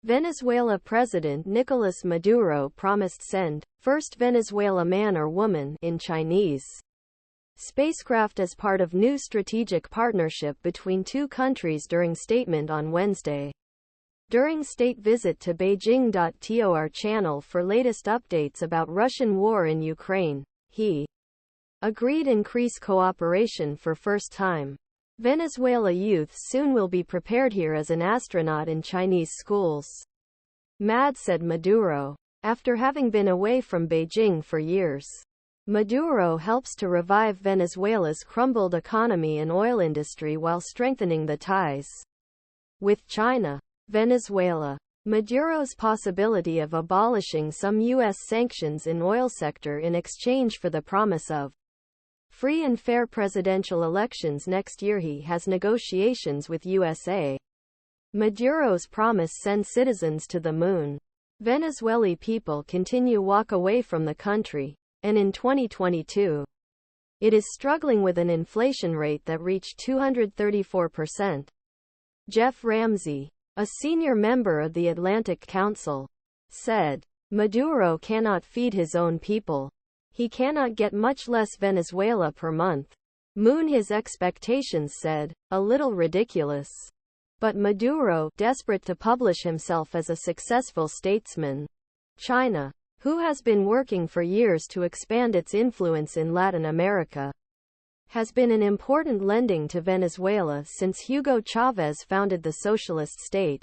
Venezuela President Nicolás Maduro promised send first Venezuela man or woman in Chinese spacecraft as part of new strategic partnership between two countries during statement on Wednesday. During state visit to Beijing.to our channel for latest updates about Russian war in Ukraine, he agreed increase cooperation for first time. Venezuela youth soon will be prepared here as an astronaut in Chinese schools. Said Maduro. After having been away from Beijing for years, Maduro helps to revive Venezuela's crumbled economy and oil industry while strengthening the ties with China. Venezuela. Maduro's possibility of abolishing some U.S. sanctions in oil sector in exchange for the promise of free and fair presidential elections next year. He has negotiations with USA. Maduro's promise send citizens to the moon. Venezuelan people continue walk away from the country, and in 2022, it is struggling with an inflation rate that reached 234%. Geoff Ramsey, a senior member of the Atlantic Council, said, Maduro cannot feed his own people. He cannot get much less Venezuela per month. His expectations said, a little ridiculous. But Maduro, desperate to publish himself as a successful statesman, China, who has been working for years to expand its influence in Latin America, has been an important lending to Venezuela since Hugo Chavez founded the socialist state.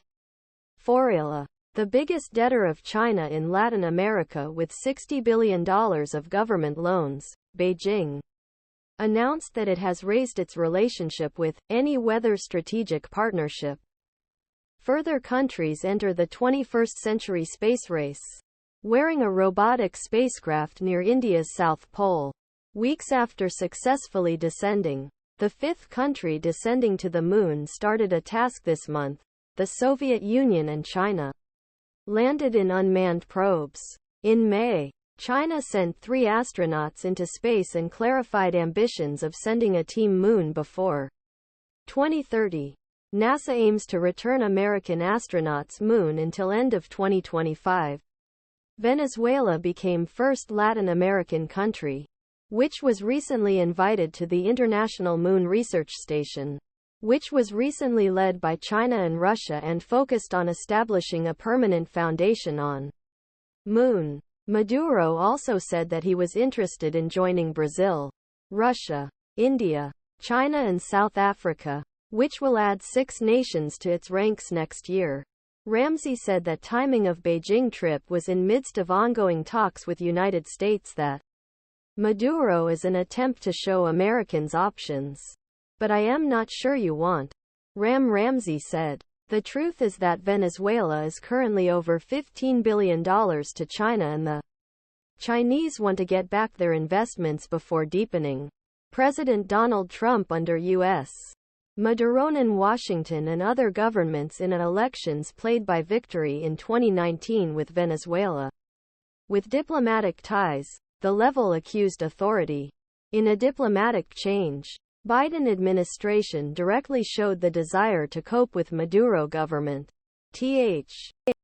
Foreala, the biggest debtor of China in Latin America with $60 billion of government loans, Beijing, announced that it has raised its relationship with any weather strategic partnership. Further countries enter the 21st century space race, wearing a robotic spacecraft near India's South Pole. Weeks after successfully descending, the fifth country descending to the moon started a task this month. The Soviet Union and China landed in unmanned probes. In May, China sent 3 astronauts into space and clarified ambitions of sending a team moon before 2030. NASA aims to return American astronauts moon until end of 2025. Venezuela became first Latin American country, which was recently invited to the International Moon Research Station, which was recently led by China and Russia and focused on establishing a permanent foundation on moon. Maduro also said that he was interested in joining Brazil, Russia, India, China and South Africa, which will add 6 nations to its ranks next year. Ramsey said that timing of Beijing trip was in midst of ongoing talks with United States that Maduro is an attempt to show Americans options. But I am not sure you want. Ramsey said. The truth is that Venezuela is currently over $15 billion to China and the Chinese want to get back their investments before deepening. President Donald Trump under U.S. Maduro'nun Washington and other governments in an elections played by victory in 2019 with Venezuela. With diplomatic ties, the level accused authority. In a diplomatic change, Biden administration directly showed the desire to cope with Maduro government. Th.